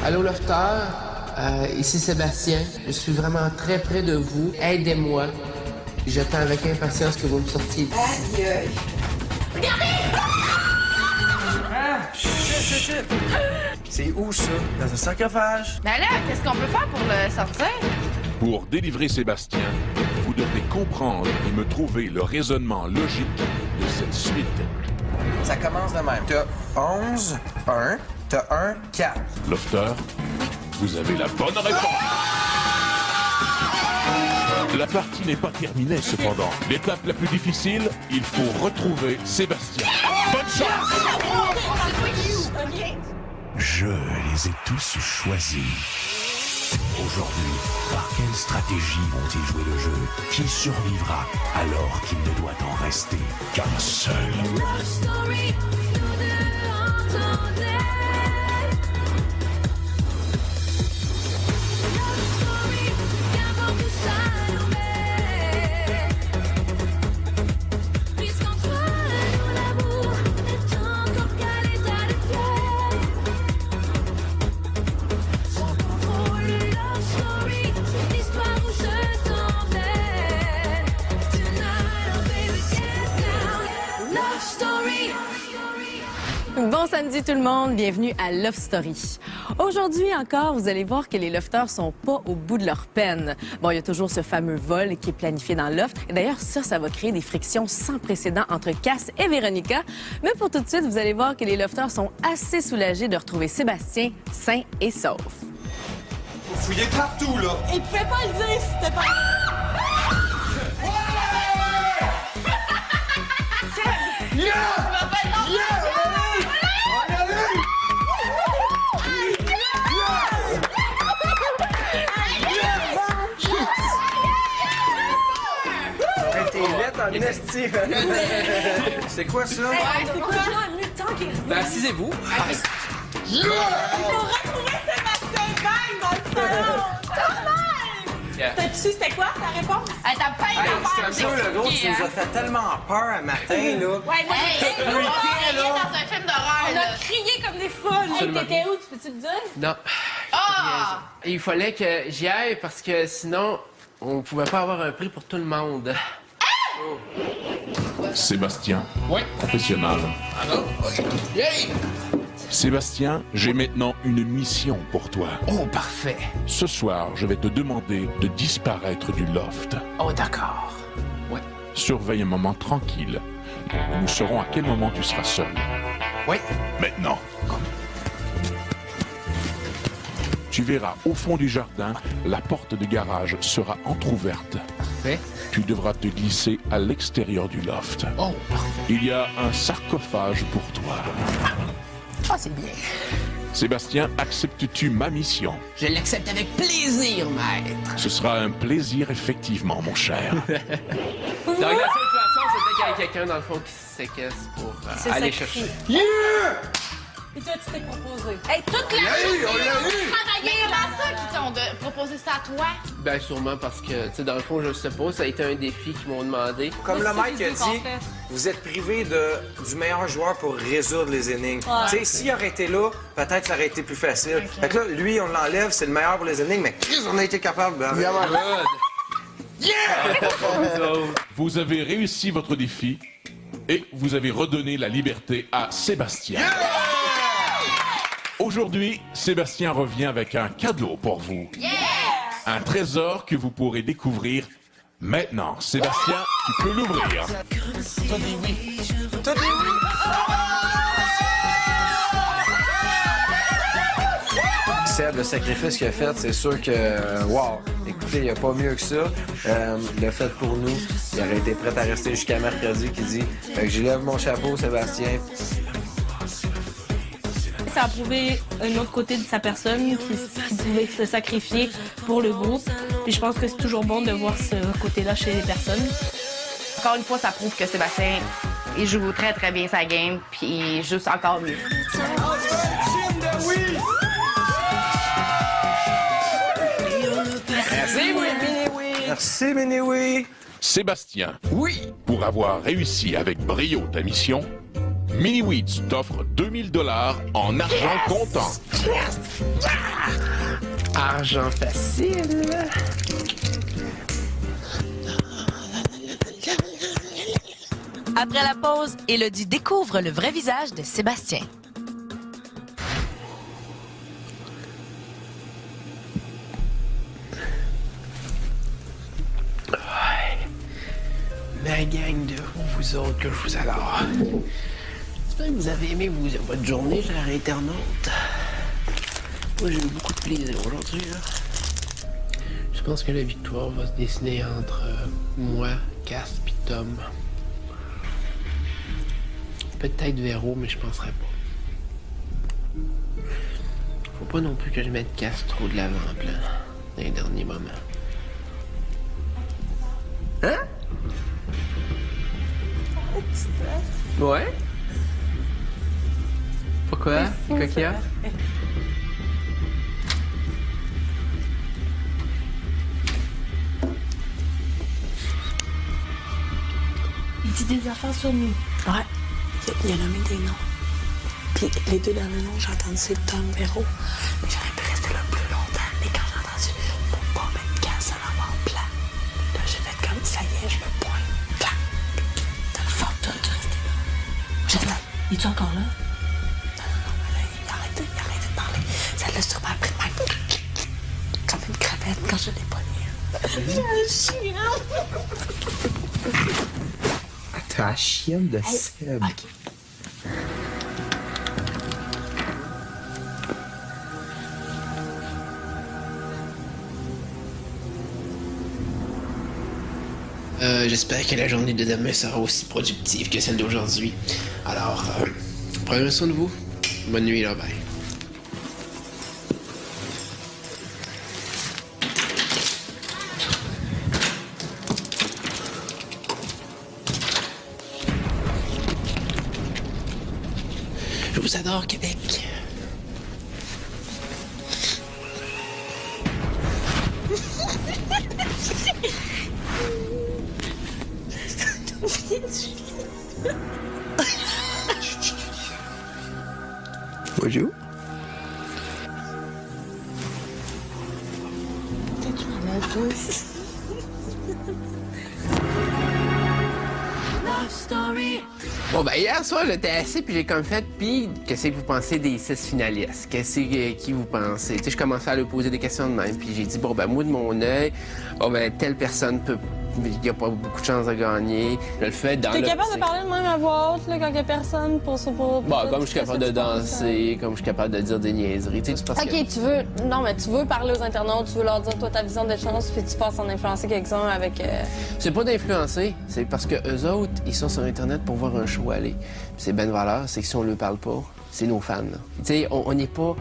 Allô, Lofter. Ici Sébastien. Je suis vraiment très près de vous. Aidez-moi. J'attends avec impatience que vous me sortiez d'ici. Aïe! Regardez! Ah! Chut! C'est où, ça? Dans un sarcophage? Ben là, qu'est-ce qu'on peut faire pour le sortir? Pour délivrer Sébastien, vous devez comprendre et me trouver le raisonnement logique de cette suite. Ça commence de même. T'as 11, 1, t'as 1, 4. Lofter, vous avez la bonne réponse. La partie n'est pas terminée, cependant. L'étape la plus difficile, il faut retrouver Sébastien. Bonne chance! Je les ai tous choisis. Aujourd'hui, par quelle stratégie vont-ils jouer le jeu? Qui survivra alors qu'il ne doit en rester qu'un seul? Bon samedi tout le monde, bienvenue à Love Story. Aujourd'hui encore, vous allez voir que les lofters sont pas au bout de leur peine. Bon, il y a toujours ce fameux vol qui est planifié dans le loft. Et d'ailleurs, ça va créer des frictions sans précédent entre Cass et Véronica. Mais pour tout de suite, vous allez voir que les lofters sont assez soulagés de retrouver Sébastien sain et sauf. Faut fouiller partout, là! Il pouvait pas le dire si c'était pas... T'es lettre en esti. C'est quoi ça? C'est quoi un mutant qui est revenu? Ben, assisez-vous. Il faut retrouver Sébastien Bang dans le salon! Yeah. T'as-tu su c'était quoi ta réponse? Hey, t'as pas une affaire C'est sûr, le gros, tu nous as fait tellement peur un matin, là. Ouais, moi, Hey, on est dans un film d'horreur, on là. a crié comme des folles! Hey, t'étais où? Tu peux-tu le dire? Non. Ah! Il fallait que j'y aille parce que sinon, on pouvait pas avoir un prix pour tout le monde. Sébastien, Ouais. professionnel. Alors? Yay! Sébastien, j'ai maintenant une mission pour toi. Oh, parfait. Ce soir, je vais te demander de disparaître du loft. Oh, d'accord. Ouais. Surveille un moment tranquille. Nous saurons à quel moment tu seras seul. Oui. Maintenant. Tu verras au fond du jardin, la porte de garage sera entr'ouverte. Parfait. Tu devras te glisser à l'extérieur du loft. Oh, parfait. Il y a un sarcophage pour toi. Ah, c'est bien. Sébastien, acceptes-tu ma mission? Je l'accepte avec plaisir, maître. Ce sera un plaisir, effectivement, mon cher. Donc, la seule façon, c'était qu'il y ait quelqu'un, dans le fond, qui se séquestre pour aller chercher. Et toi, tu t'es proposé. Hey, toute la journée, on a travaillé. Comment ça qu'ils t'ont proposé ça à toi? Ben, sûrement parce que, tu sais, dans le fond, je sais pas, ça a été un défi qu'ils m'ont demandé. Comme le Moi aussi, maître a c'est ce qu'on dit, fait. vous êtes privé du meilleur joueur pour résoudre les énigmes. Ouais. Tu sais, s'il aurait été là, peut-être ça aurait été plus facile. Fait que là, lui, on l'enlève, c'est le meilleur pour les énigmes, mais Chris, on a été capable de... Vous avez réussi votre défi et vous avez redonné la liberté à Sébastien. Aujourd'hui, Sébastien revient avec un cadeau pour vous. Un trésor que vous pourrez découvrir maintenant. Sébastien, tu peux l'ouvrir. Tout est oui. Seb, le sacrifice qu'il a fait, c'est sûr que, wow, écoutez, il n'y a pas mieux que ça. Le fait pour nous, il aurait été prêt à rester jusqu'à mercredi, qui dit, fait que j'élève mon chapeau, Sébastien. Ça a prouvé un autre côté de sa personne qui pouvait se sacrifier pour le groupe. Puis je pense que c'est toujours bon de voir ce côté-là chez les personnes. Encore une fois, ça prouve que Sébastien, il joue très, très bien sa game, puis il joue encore mieux. Merci, Mini-Oui. Sébastien, Oui. pour avoir réussi avec brio ta mission, Mini-Wheats t'offre 2000 $ en argent comptant. Argent facile. Après la pause, Élodie découvre le vrai visage de Sébastien. Ma gang de vous autres que je vous adore. J'espère que vous avez aimé votre journée, chers internautes. Moi, j'ai eu beaucoup de plaisir aujourd'hui. Je pense que la victoire va se dessiner entre moi, Cass et Tom. Peut-être Véro, mais je penserais pas. Faut pas non plus que je mette Cass trop de l'avant-plan dans les derniers moments. Hein? Ouais? Pourquoi? Quoi qu'il y a? Il dit des affaires sur nous. Ouais. Il a nommé des noms. Puis les deux derniers noms, j'ai entendu c'est Tom, Véro. Mais j'aurais pu rester là plus longtemps. Mais quand j'ai entendu, faut pas mettre Cass à l'avant-plan. Là, j'ai fait comme, ça y est, je me pointe. Clac. T'as le fort, toi, de rester là. J'essaie. Il est encore là? Non, mais là, il arrête de parler. Ça l'a sûrement pris de même. Comme une crevette quand je l'ai pogné. J'ai un chien. T'as la chienne de Seb. OK. J'espère que la journée de demain sera aussi productive que celle d'aujourd'hui. Alors, prenez soin de vous. Bonne nuit, là, bye. Je vous adore, Québec. Bonjour. Bon, ben hier soir, j'étais assis, puis j'ai comme fait, puis qu'est-ce que vous pensez des 6 finalistes? Qu'est-ce que qui vous pensez? Tu sais, je commençais à lui poser des questions de même, puis j'ai dit, bon, ben moi, de mon œil, bon, ben telle personne peut... Il n'y a pas beaucoup de chances de gagner. Je le fais dans T'es capable de parler de même à voix haute là, quand il y a personne pour ça? Bon, comme je suis capable de danser, comme je suis capable de dire des niaiseries, tu sais, parce que... OK, tu veux parler aux internautes, tu veux leur dire, toi, ta vision des choses, puis tu penses en influencer quelques-uns avec... C'est pas d'influencer, c'est parce que eux autres, ils sont sur Internet pour voir un show aller. Puis c'est ben valeur, c'est que si on leur parle pas, c'est nos fans. Tu sais, on n'est pas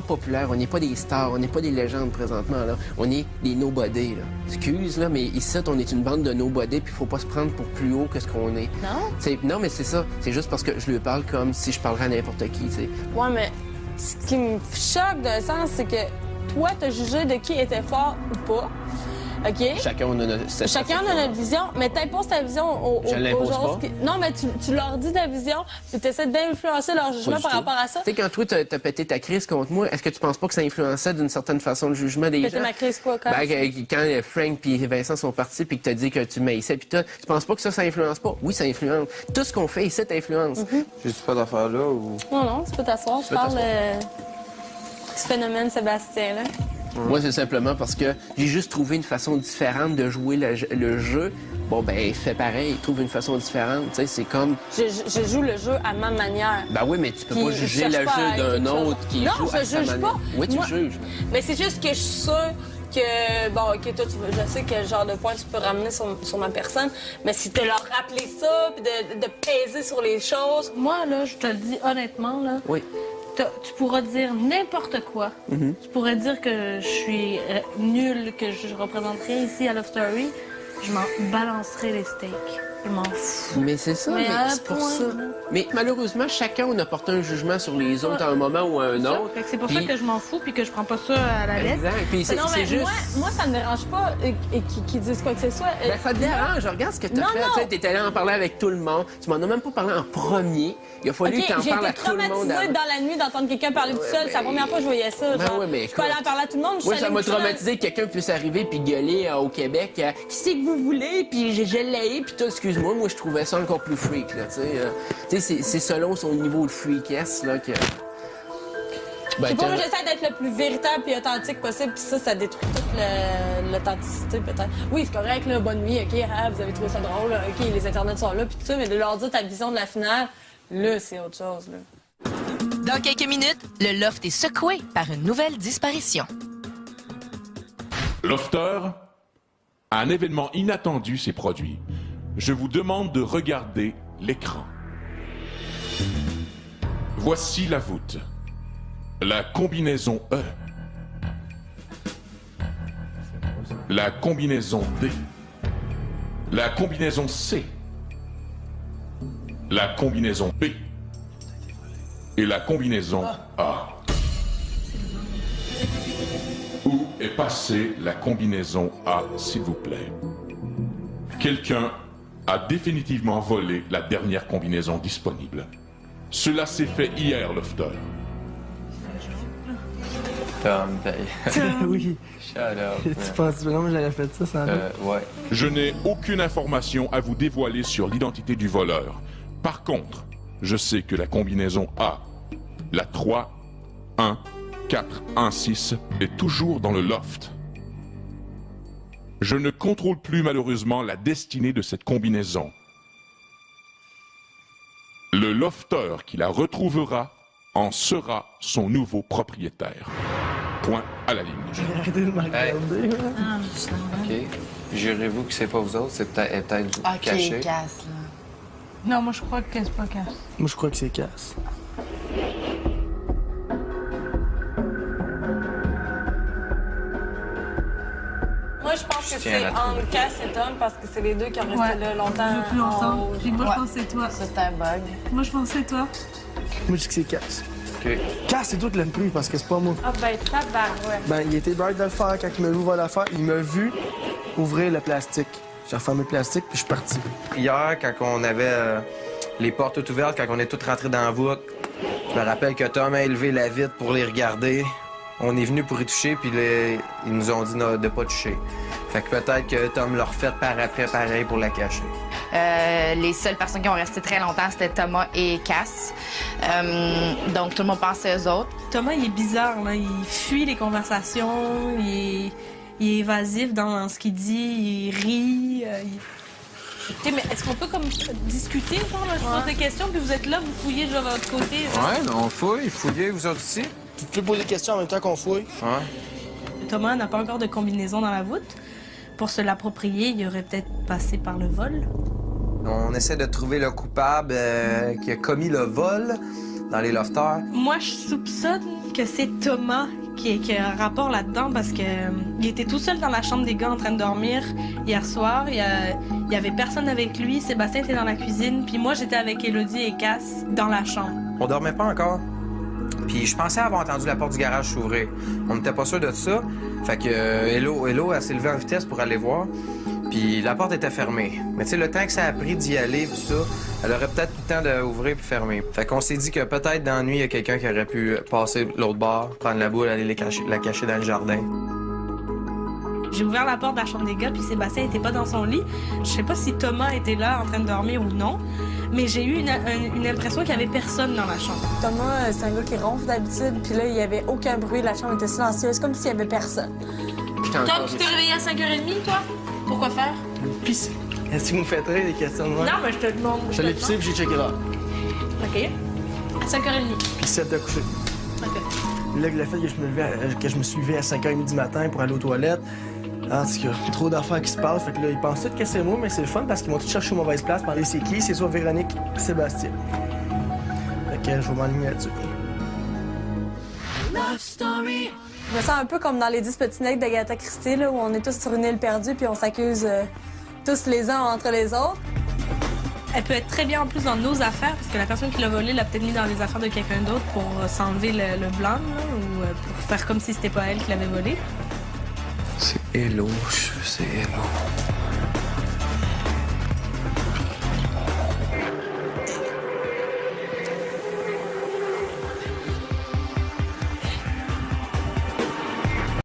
populaire, on n'est pas des stars, on n'est pas des légendes présentement, là. On est des nobody, là. Excuse, là, mais ici, on est une bande de nobody, puis faut pas se prendre pour plus haut que ce qu'on est. Non? Non, mais c'est ça. C'est juste parce que je lui parle comme si je parlerais à n'importe qui, tu sais. Ouais, mais ce qui me choque d'un sens, c'est que toi, t'as jugé de qui était fort ou pas. OK? Chacun a notre vision, mais t'imposes ta vision aux gens. Non, mais tu leur dis ta vision, puis tu essaies d'influencer leur jugement par rapport à ça. Tu sais, quand toi, t'as pété ta crise contre moi, est-ce que tu penses pas que ça influençait d'une certaine façon le jugement des gens? Pété ma crise quoi, quand? Quand Frank puis Vincent sont partis, puis que t'as dit que tu m'haïssais, puis tu penses pas que ça influence pas? Oui, ça influence. Tout ce qu'on fait ici t'influence. J'ai-tu pas d'affaires là ou... Non, tu peux t'asseoir. Je parle du phénomène Sébastien, là. Moi, c'est simplement parce que j'ai juste trouvé une façon différente de jouer le jeu. Bon, ben, fais pareil, trouve une façon différente. Tu sais, c'est comme... Je joue le jeu à ma manière. Ben oui, mais tu peux pas juger le jeu d'un autre qui joue à sa manière. Non, je juge pas. Oui, tu juges. Mais c'est juste que je suis sûre que, bon, OK, toi, je sais quel genre de point tu peux ramener sur ma personne, mais si de leur rappeler ça, puis de peser sur les choses... Moi, là, je te le dis honnêtement, là... Oui. Tu pourras dire n'importe quoi. Tu pourrais dire que je suis nulle, que je représente rien ici à Love Story. Je m'en balancerai les steaks. Je m'en fous. Mais c'est ça, Mais mais à c'est pour point, ça. là. Mais malheureusement, chacun, on a porté un jugement sur les autres à un moment ou à un autre. Fait que c'est pour ça Puis- que je m'en fous puis que je prends pas ça à la lettre. Exact. Puis c'est Non, mais juste... moi, ça me dérange pas qu'ils disent quoi que ce soit. Ben, ça te dérange, regarde ce que t'as Non, fait. non. Tu sais, t'es allé en parler avec tout le monde. Tu m'en as même pas parlé en premier. Il a fallu OK, que t'en j'ai parles à été tout le monde. traumatisée avant. dans la nuit d'entendre quelqu'un parler tout seul. C'est la première fois que je voyais ça. Ben genre. ouais, mais je peux aller en parler à tout le monde. je Moi, suis ça allée m'a me coucher dans- traumatisé que quelqu'un puisse arriver puis gueuler au Québec. Qui c'est que vous voulez? Puis je l'ai, puis toi, excuse-moi, moi, je trouvais ça encore plus freak, là, tu sais. Tu sais, c'est selon son niveau de freakess, là, que... Ben, C'est pour quand- moi, j'essaie d'être le plus véritable et authentique possible, puis ça détruit toute l'authenticité, peut-être. Oui, c'est correct, là, bonne nuit, OK, vous avez trouvé ça drôle, OK, les internets sont là, puis tout ça, mais de leur dire ta vision de la finale, là, c'est autre chose, là. Dans quelques minutes, le loft est secoué par une nouvelle disparition. Lofter, un événement inattendu s'est produit. Je vous demande de regarder l'écran. Voici la voûte. La combinaison E. La combinaison D. La combinaison C. La combinaison B. Et la combinaison A. Où est passée la combinaison A, s'il vous plaît? Quelqu'un a définitivement volé la dernière combinaison disponible. Cela s'est fait hier, Lofter. Tom, Oui. shut up. Tu penses vraiment que j'aurais fait ça sans doute? Ouais. Je n'ai aucune information à vous dévoiler sur l'identité du voleur. Par contre, je sais que la combinaison A, la 3, 1, 4, 1, 6, est toujours dans le loft. Je ne contrôle plus malheureusement la destinée de cette combinaison. Le lofter qui la retrouvera en sera son nouveau propriétaire. Point à la ligne. Arrêtez de me regarder. là. OK. Jurez-vous que c'est pas vous autres, c'est peut-être caché. casse, là. Non, moi, je crois que c'est pas casse. Moi, je crois que c'est casse. Moi, je pense que tiens à c'est la trouver. entre Cass et Tom, parce que c'est les deux qui ont resté là longtemps. Plus longtemps. en haut. Puis moi, je pense que c'est toi. Ça, c'est un bug. Moi, je pense que c'est toi. Moi, je dis que c'est casse. OK. Casse, c'est toi qui l'aimes plus parce que c'est pas moi. Ah, ben, tabarouette. Ben, il était bright de le faire quand il m'a vu voir l'affaire. Il m'a vu ouvrir le plastique. J'ai refermé le plastique puis je suis parti. Hier, quand on avait les portes toutes ouvertes, quand on est tous rentrés dans la voûte, je me rappelle que Tom a élevé la vitre pour les regarder. On est venu pour y toucher, puis ils nous ont dit de pas toucher. Fait que peut-être que Tom l'a refait par après, pareil, pour la cacher. Les seules personnes qui ont resté très longtemps, c'était Thomas et Cass. Donc, tout le monde pensait aux autres. Thomas, il est bizarre, là. Il fuit les conversations, il est évasif dans ce qu'il dit, il rit. OK, mais est-ce qu'on peut comme discuter, genre, là, je pose des questions, puis vous êtes là, vous fouillez de votre côté. Ouais, on fouille, fouillez, vous autres aussi. Tu peux poser des questions en même temps qu'on fouille. Ouais. Thomas n'a pas encore de combinaison dans la voûte. Pour se l'approprier, il aurait peut-être passé par le vol. On essaie de trouver le coupable qui a commis le vol dans les lofters. Moi, je soupçonne que c'est Thomas qui a un rapport là-dedans parce que il était tout seul dans la chambre des gars en train de dormir hier soir. Il y avait personne avec lui. Sébastien était dans la cuisine. Puis moi, j'étais avec Élodie et Cass dans la chambre. On dormait pas encore. Puis je pensais avoir entendu la porte du garage s'ouvrir. On n'était pas sûr de ça. Fait que Hello, elle s'est levée en vitesse pour aller voir. Puis la porte était fermée. Mais tu sais, le temps que ça a pris d'y aller, puis ça, elle aurait peut-être eu le temps d'ouvrir puis fermer. Fait qu'on s'est dit que peut-être dans la nuit, il y a quelqu'un qui aurait pu passer l'autre bord, prendre la boule, aller la cacher dans le jardin. J'ai ouvert la porte de la chambre des gars, puis Sébastien était pas dans son lit. Je sais pas si Thomas était là en train de dormir ou non, mais j'ai eu une impression qu'il y avait personne dans la chambre. Thomas, c'est un gars qui ronfle d'habitude, puis là, il y avait aucun bruit, la chambre était silencieuse, comme s'il y avait personne. Tom, tu t'es réveillé à 5h30, toi? Pourquoi faire? Puis, est-ce que vous me faites rire des questions de moi? Non, mais je te demande. Je l'ai pissé puis j'ai checké l'heure. OK. 5h30. Puis 7 de coucher. OK. Là, le fait que je me suis levé à 5h30 du matin pour aller aux toilettes, en tout cas, trop d'affaires qui se passent. Fait que là, ils pensent tous que c'est moi, mais c'est le fun parce qu'ils m'ont tous cherché aux mauvaises places. Parler c'est qui? C'est soit Véronique, Sébastien. Fait que je vais m'aligner là-dessus. Je me sens un peu comme dans les 10 petits nègres d'Agatha Christie, là, où on est tous sur une île perdue puis on s'accuse tous les uns entre les autres. Elle peut être très bien en plus dans nos affaires, parce que la personne qui l'a volé l'a peut-être mis dans les affaires de quelqu'un d'autre pour s'enlever le blanc, là, ou pour faire comme si c'était pas elle qui l'avait volé. C'est Hello, c'est Hello.